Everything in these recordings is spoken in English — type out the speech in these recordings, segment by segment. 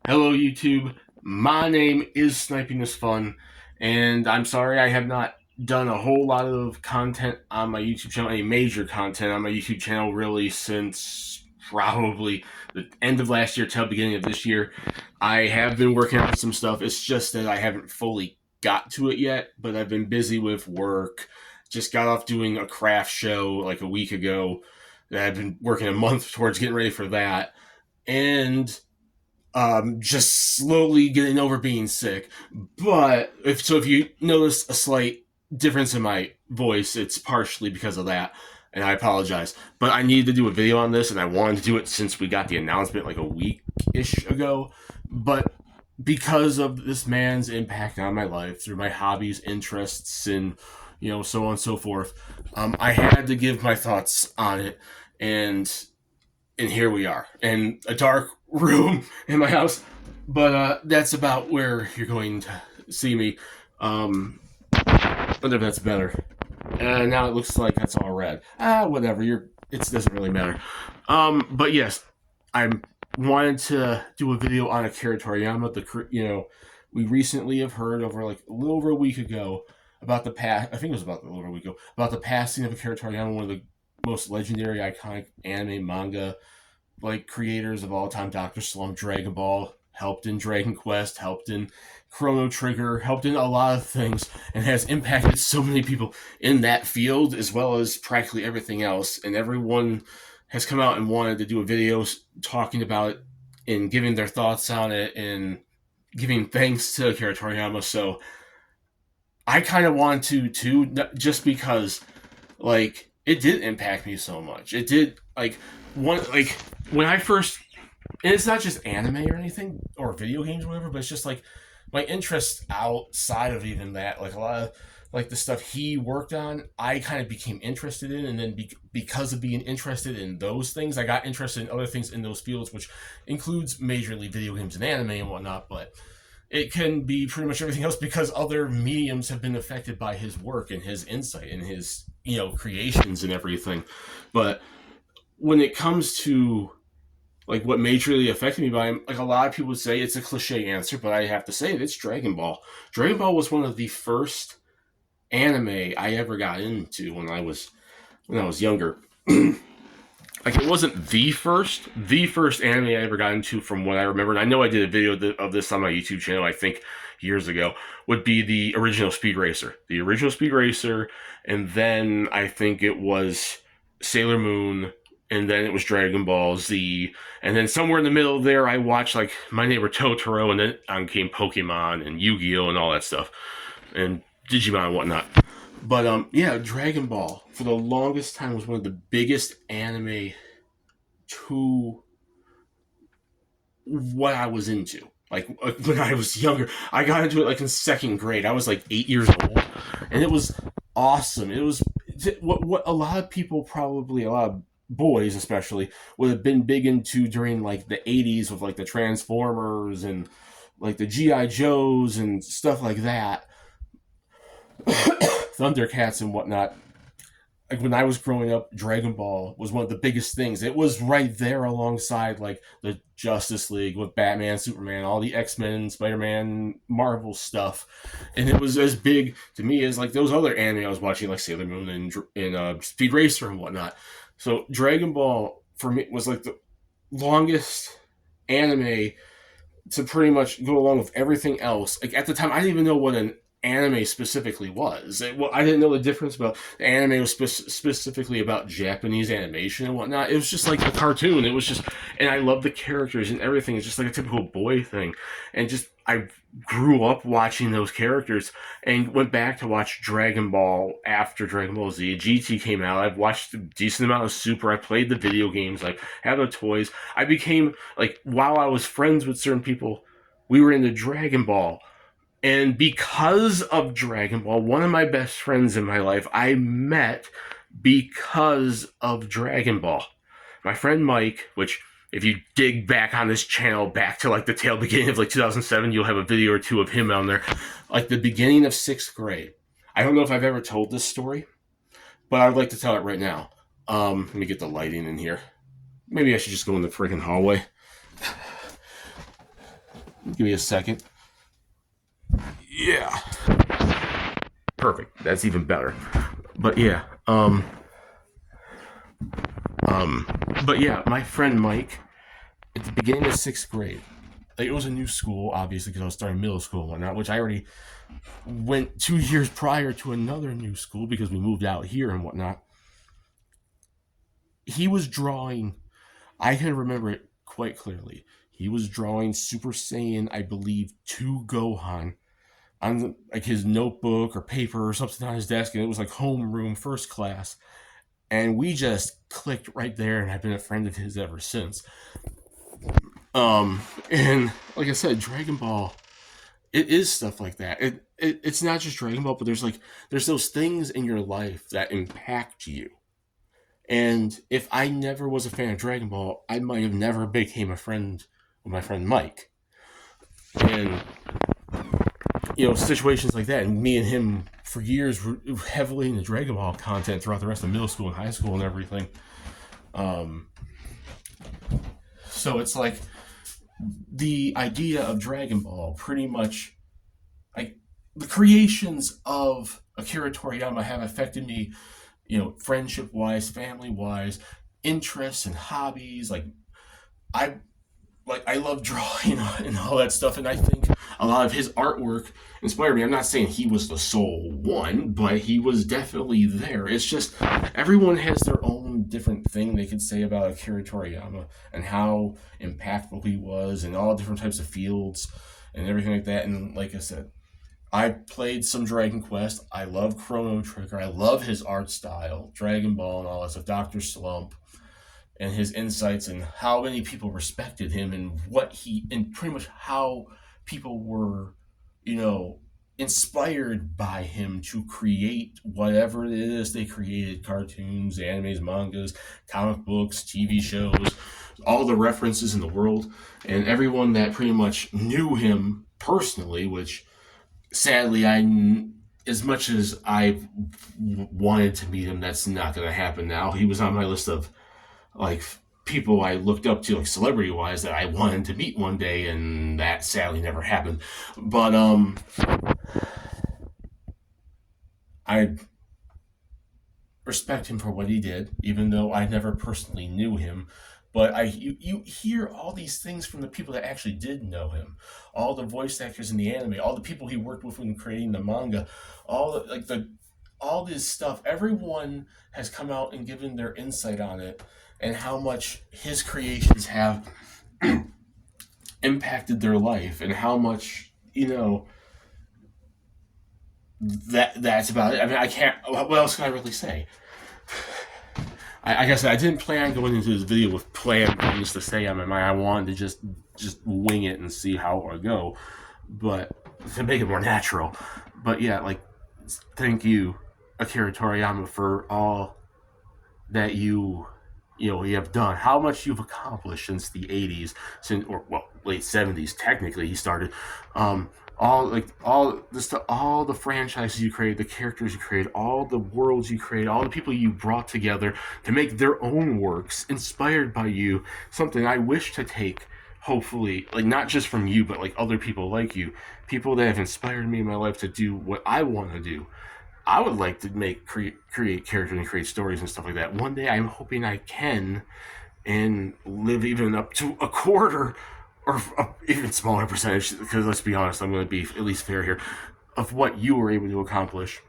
Hello, YouTube. My name is Sniping is Fun, and I'm sorry I have not done a whole lot of content on my YouTube channel, any major content on my YouTube channel, really, since probably the end of last year till beginning of this year. I have been working on some stuff. It's just that I haven't fully got to it yet, but I've been busy with work. Just got off doing a craft show like a week ago. That I've been working a month towards getting ready for that. And just slowly getting over being sick. But if you notice a slight difference in my voice, it's partially because of that, and I apologize. But I needed to do a video on this, and I wanted to do it since we got the announcement like a week ish ago. But because of this man's impact on my life through my hobbies, interests, and so on and so forth, I had to give my thoughts on it, and here we are in a dark room in my house. But that's about where you're going to see me. I wonder if that's better. Now it looks like that's all red. Whatever. It doesn't really matter. But yes, I wanted to do a video on Akira Toriyama. We recently have heard over like a little over a week ago about the past. I think it was about a little over a week ago about the passing of Akira Toriyama, one of the most legendary, iconic anime manga creators of all time. Dr. Slump, Dragon Ball, helped in Dragon Quest, helped in Chrono Trigger, helped in a lot of things, and has impacted so many people in that field as well as practically everything else. And everyone has come out and wanted to do a video talking about it and giving their thoughts on it and giving thanks to Akira Toriyama. So I kind of want to too, just because it did impact me so much. It did when I first, and it's not just anime or anything or video games or whatever, but it's just like my interest outside of even that, like a lot of the stuff he worked on, I kind of became interested in, and then because of being interested in those things, I got interested in other things in those fields, which includes majorly video games and anime and whatnot, but it can be pretty much everything else because other mediums have been affected by his work and his insight and his creations and everything. But when it comes to what majorly affected me by him, a lot of people would say it's a cliche answer, but I have to say it's Dragon Ball. Dragon Ball was one of the first anime I ever got into when I was younger. It wasn't the first anime I ever got into from what I remember, and I know I did a video of this on my YouTube channel, I think years ago, would be the original Speed Racer. The original Speed Racer, and then I think it was Sailor Moon, and then it was Dragon Ball Z, and then somewhere in the middle there I watched My Neighbor Totoro, and then on came Pokemon and Yu-Gi-Oh! And all that stuff, and Digimon and whatnot. But yeah, Dragon Ball for the longest time was one of the biggest anime to what I was into. When I was younger, I got into it in second grade. I was 8 years old, and it was awesome. It was what a lot of people, probably a lot of boys especially, would have been big into during the 80s with the Transformers and the GI Joes and stuff like that. Thundercats and whatnot. When I was growing up, Dragon Ball was one of the biggest things. It was right there alongside the Justice League with Batman, Superman, all the X-Men, Spider-Man, Marvel stuff, and it was as big to me as those other anime I was watching, like Sailor Moon and Speed Racer and whatnot. So Dragon Ball for me was the longest anime to pretty much go along with everything else. At the time, I didn't even know what an anime specifically was. I didn't know the difference about the anime was specifically about Japanese animation and whatnot. It was just like a cartoon. It was just, and I love the characters and everything. It's just like a typical boy thing. And just, I grew up watching those characters and went back to watch Dragon Ball after Dragon Ball Z. GT came out. I've watched a decent amount of Super. I played the video games. I had the toys. I became, while I was friends with certain people, we were into Dragon Ball. And because of Dragon Ball, one of my best friends in my life, I met because of Dragon Ball. My friend Mike, which if you dig back on this channel, back to the tail beginning of 2007, you'll have a video or two of him on there. The beginning of sixth grade. I don't know if I've ever told this story, but I would like to tell it right now. Let me get the lighting in here. Maybe I should just go in the freaking hallway. Give me a second. Yeah, perfect. That's even better. But yeah, um, but yeah, my friend Mike at the beginning of sixth grade. Like, it was a new school, obviously, because I was starting middle school and whatnot, which I already went 2 years prior to another new school because we moved out here and whatnot. He was drawing, I can remember it quite clearly. He was drawing Super Saiyan, I believe, 2 Gohan on like his notebook or paper or something on his desk, and it was like homeroom first class. And we just clicked right there, and I've been a friend of his ever since. And like I said, Dragon Ball, it is stuff like that. It's not just Dragon Ball, but there's those things in your life that impact you. And if I never was a fan of Dragon Ball, I might have never became a friend with my friend Mike. And situations like that. And me and him for years were heavily into Dragon Ball content throughout the rest of middle school and high school and everything. Um, so it's like the idea of Dragon Ball pretty much, like, the creations of Akira Toriyama have affected me, friendship wise, family wise, interests and hobbies. I I love drawing and all that stuff, and I think a lot of his artwork inspired me. I'm not saying he was the sole one, but he was definitely there. It's just everyone has their own different thing they could say about Akira Toriyama and how impactful he was in all different types of fields and everything like that. And like I said, I played some Dragon Quest. I love Chrono Trigger. I love his art style, Dragon Ball and all that stuff. Doctor Slump and his insights and how many people respected him and pretty much how people were, you know, inspired by him to create whatever it is they created: cartoons, animes, mangas, comic books, TV shows, all the references in the world. And everyone that pretty much knew him personally, which sadly, as much as I wanted to meet him, that's not going to happen now. He was on my list of like people I looked up to, like celebrity wise, that I wanted to meet one day, and that sadly never happened. But I respect him for what he did, even though I never personally knew him. But you hear all these things from the people that actually did know him, all the voice actors in the anime, all the people he worked with when creating the manga, all this stuff. Everyone has come out and given their insight on it and how much his creations have impacted their life and how much that's about it. I mean, I can't. What else can I really say? Like I said, I didn't plan on going into this video with planned things to say on my mind. I wanted to just wing it and see how it would go, but to make it more natural. But yeah, like, thank you, Akira Toriyama, for all that you have done, how much you've accomplished since the 80s, late 70s technically he started. All the franchises you created, the characters you created, all the worlds you created, all the people you brought together to make their own works inspired by you. Something I wish to take, hopefully, like, not just from you, but like other people like you, people that have inspired me in my life to do what I want to do. I would like to create characters and create stories and stuff like that. One day, I'm hoping I can, and live even up to a quarter or even smaller percentage. Because let's be honest, I'm going to be at least fair here, of what you were able to accomplish.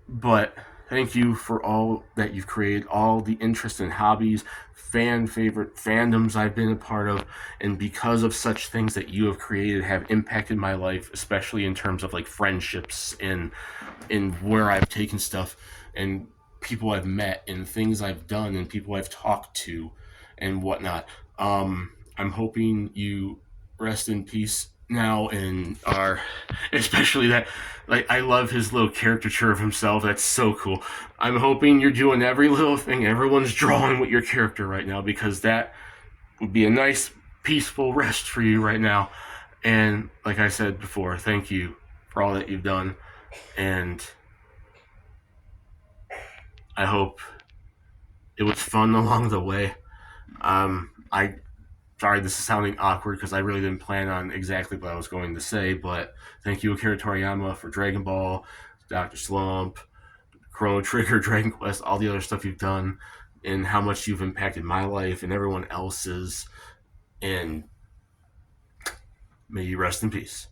But thank you for all that you've created, all the interest and hobbies, fan favorite fandoms I've been a part of, and because of such things that you have created have impacted my life, especially in terms of like friendships and in where I've taken stuff and people I've met and things I've done and people I've talked to and whatnot. I'm hoping you rest in peace now and are, especially that, like, I love his little caricature of himself. That's so cool. I'm hoping you're doing every little thing everyone's drawing with your character right now, because that would be a nice peaceful rest for you right now. And like I said before, thank you for all that you've done, and I hope it was fun along the way. I Sorry, this is sounding awkward because I really didn't plan on exactly what I was going to say, but thank you, Akira Toriyama, for Dragon Ball, Dr. Slump, Chrono Trigger, Dragon Quest, all the other stuff you've done, and how much you've impacted my life and everyone else's. And may you rest in peace.